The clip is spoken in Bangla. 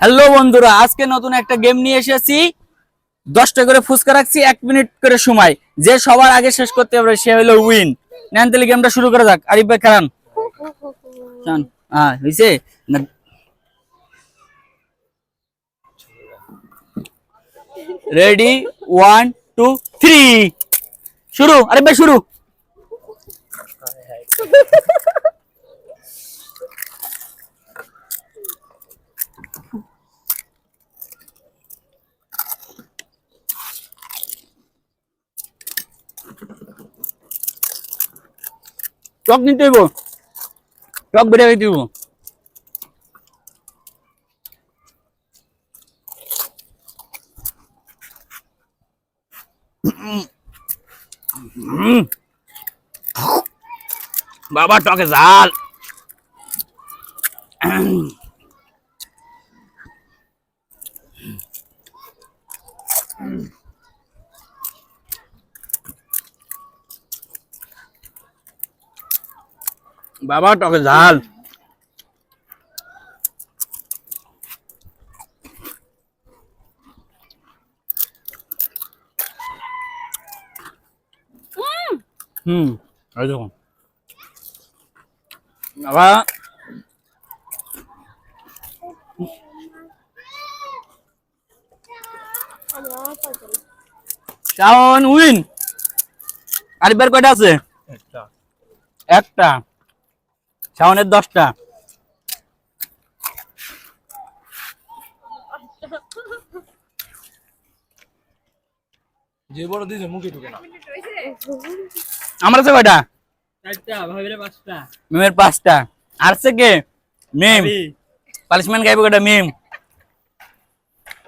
হ্যালো বন্ধুরা, আজকে নতুন একটা গেম নিয়ে এসেছি। 10টা করে ফুচকা রাখছি, 1 মিনিট করে সময়। যে সবার আগে শেষ করতে পারবে সে হলো উইন। নেন তাহলে গেমটা শুরু করা যাক। আরিফ ভাই খেলান। হ্যাঁ হয়েছে না? রেডি, 1 2 3 শুরু। আরিফ ভাই শুরু। টক নিতে হইব, টক বেড়ে হইতে হইব। বাবা টকে ঝাল। বাবা টকে ঝাল। এই দেখুন বাবা, শাওন উইন। আরিফের কয়টা আছে? একটা। শাওনের 10টা। যে বড় দিছে মুখে ঢুকে না। আমার আছে কয়টা? 4টা, ভাবিরে 5টা। মিমের 5টা। আর আছে কে? মিম। পানিশমেন্ট খাইব কয়টা? মিম।